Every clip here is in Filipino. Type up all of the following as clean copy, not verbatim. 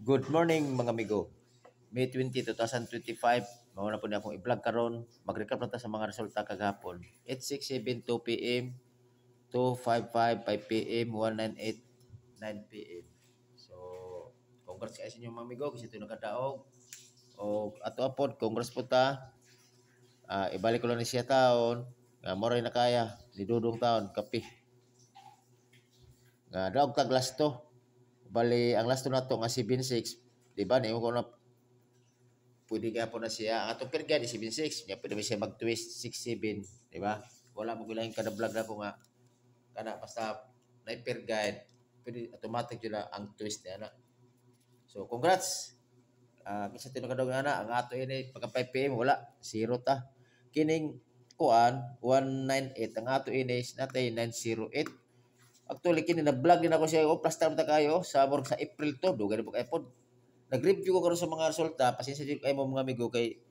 Good morning mga amigo. May 20, 2025. Mauna po na akong i-vlog karon. Mag-recap na ta sa mga resulta kagahapon. 8672 PM, 255 5 PM, 198 9 PM. So, congrats kayo sa inyo mga amigo kasi ito nakadaog. O ato apod, congrats po ta. Ibalik ko lang ni siya taon. Nga moray na kaya, didudong taon, kapi. Nga daog tag last to. Bali, ang last to na to nga 76. Diba, niyo ko na pwede ka po na siya. Ang atong perga di 76. Niya pwede ba siya mag-twist 67. Di ba? Wala mo gulahin kada vlog na ko nga. Kana basta na per guide. Pwede automatic yun na ang twist niya na. So, congrats. Kasi tinukadog na ang ato ini pagka 5 PM wala. 0 ta. Kining kuan 198. Ang ato ini natay 908. Actually, kini na-vlog din ako siya. Plus time ta kayo sa sa April to. Dugay po kayo po. Nag-review ko karon sa mga resulta, pasensya din kayo mga amigo kay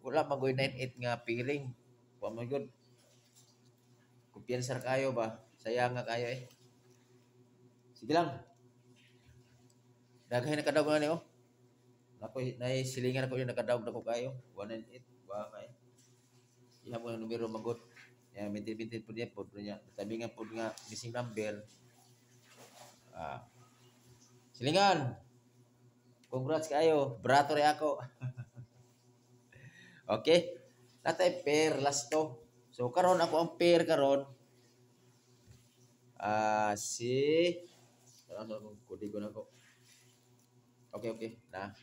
wala magoy 98 nga piling. Wa mo gud. Kumpiyansa kayo ba? Sayang nga kayo eh. Sige lang. Daghay na kadawg nga ni oh. Ako nay silingan ako yung nakadawg na ko kayo. 198 wa kay. Iha mo yung numero magod. Ya mintin po niya po niya. Tabi nga po nga missing number. Silingan. Congrats kayo. Brato rin ako. Okay. Natay pair last to. So karon ako ang pair karon. Si ano kodi ko na ko. Okay. Na.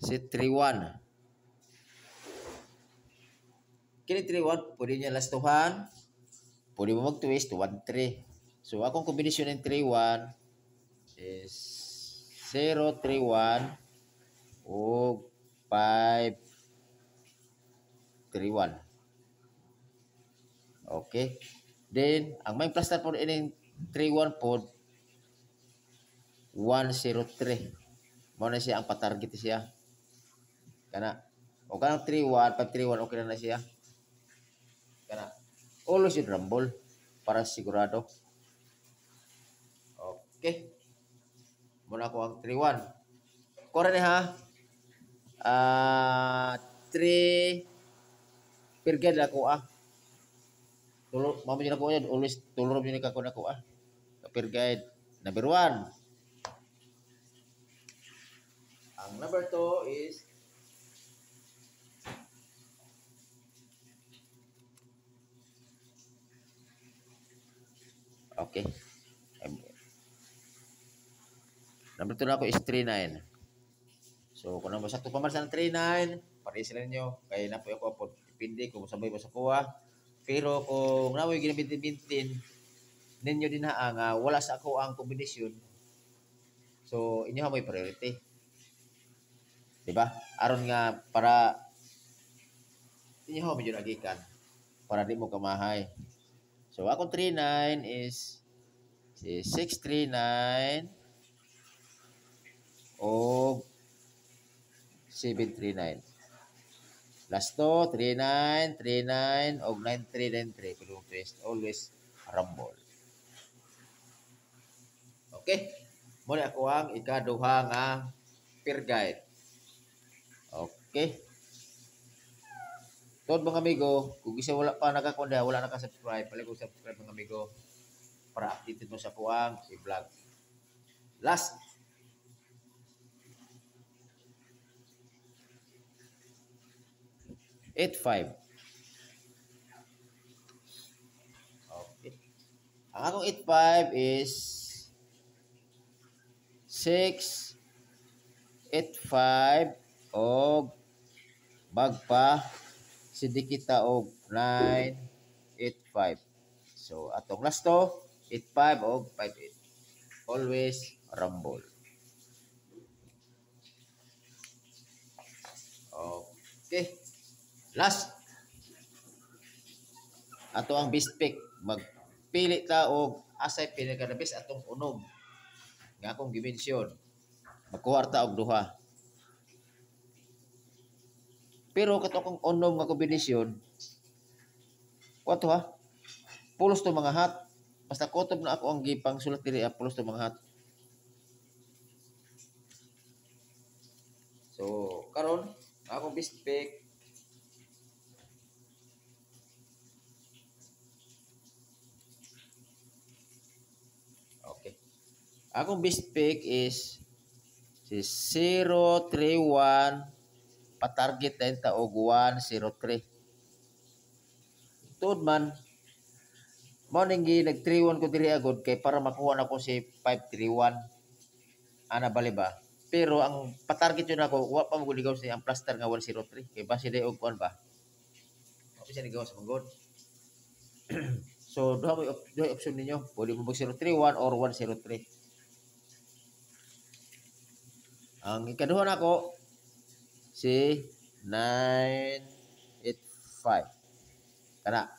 Si 31. Kini 31 pwede niya lastuhan. Pwede mo mag-twist 1-3. So akong kombinasyon ng 3-1 is 0-3-1 o 5-3-1. Okay. Then, ang may plus po ining 3-1 po 1-0-3. Mao na siya ang patarget siya. Kana. O kanang 3-1, 5-3-1 okay na siya. Kana. Always yung rumble para sigurado. Okay. Muna ko ang 3-1. Kora ni ha. 3 perged ako Tulor mamo na ko yan. Always tulor ni ka ko na ko perged. Number 1. Ang number 2 is okay. Number 2 na ako is 3-9. So, kung naman sakto pa man sa 3-9, pares sila ninyo. Kaya na po ako dipindi kung sabay mo sa kuha. Pero kung namoy ginabintin-bintin, ninyo din nga wala sa ako ang kombinasyon. So, inyo may priority. Diba? Aron nga para inyo medyo nagikan. Para di mo kamahay. So, akong 3-9 is 6-3-9 o 739. Last to 39, 39 o 9393 pero twist always rumble. Okay? Muna ako ang ikaduha nga peer guide. Okay? Tod mga amigo, kung isa wala pa nakakonda, wala naka-subscribe, pala ko subscribe mga amigo para updated mo sa kuwang i-vlog. Last 8-5. Okay. Ang akong 8-5 is 6-8-5 og bagpa sidikita og 9-8-5. So atong last to 8-5 og 5-8. Always rumble. Okay. Last. Ato ang best pick. Magpili ta og asay pinaka-best atong unog. Nga akong gimensyon. Magkuha ta og duha. Pero kato akong unog nga kombinasyon, wato ha? Pulos to mga hat. Basta kotob na ako ang gipang sulat diri pulos to mga hat. So, karon akong best pick. Okay. Akong best pick is si 031 patarget din ta og 103. Tuod man mo ning nag-31 ko diri agad kay para makuha na ko si 531 ana bali ba. Pero ang patarget yun ako, wa pa mo ligaw sa ang plaster nga 103 kay base day og kuan ba. Wa siya ligaw sa manggod. So duha option ninyo, pwede mo mag 031 or 103. Ang ikaduha nako si 985. Kana.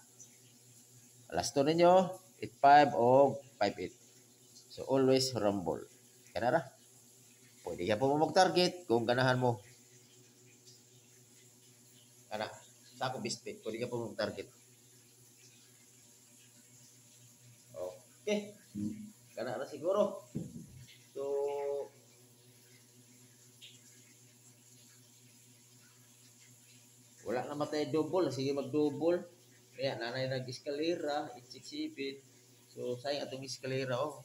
Last two ninyo, 85 o 58. So always rumble. Kana ra. Pwede ka po mo mag-target kung ganahan mo. Kana. Sa ako best pick, pwede ka po mag-target. Okay. Kana ra siguro. So wala na matay double, sige mag-double. Kaya nanay nag-eskalera, 867. So sayang atong eskalera oh.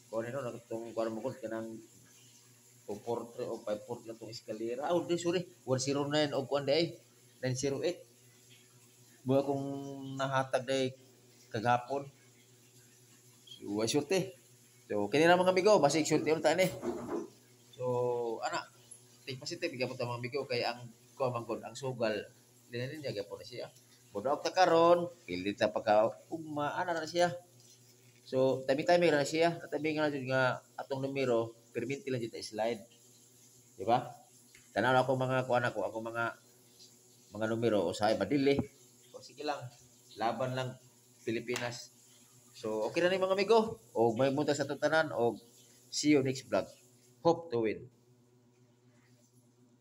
Kung ano nagtong kuan mo ko kanang 243 o 54 na tong eskalera. Oh, di sorry. 109 og kuan day. 908. Buha kong nahatag day kagapon. So, ay surte. So, kini na mga amigo, basi surte ulit ni. So, ana, take positive gyapon ta mga amigo kay ang ko manggod ang sugal dinanin niya gyapon na siya. Bodok ta karon, pili ta pagka ugma ana na siya. So, tabi-tabi na siya. Tabi nga jud nga atong numero, perminti lang jud ta slide. Di ba? Tanaw ako mga kuan ako mga numero usahay madili. So, sige lang. Laban lang Pilipinas. So, okay na ni mga amigo. O may munta sa tutanan o see you next vlog. Hope to win.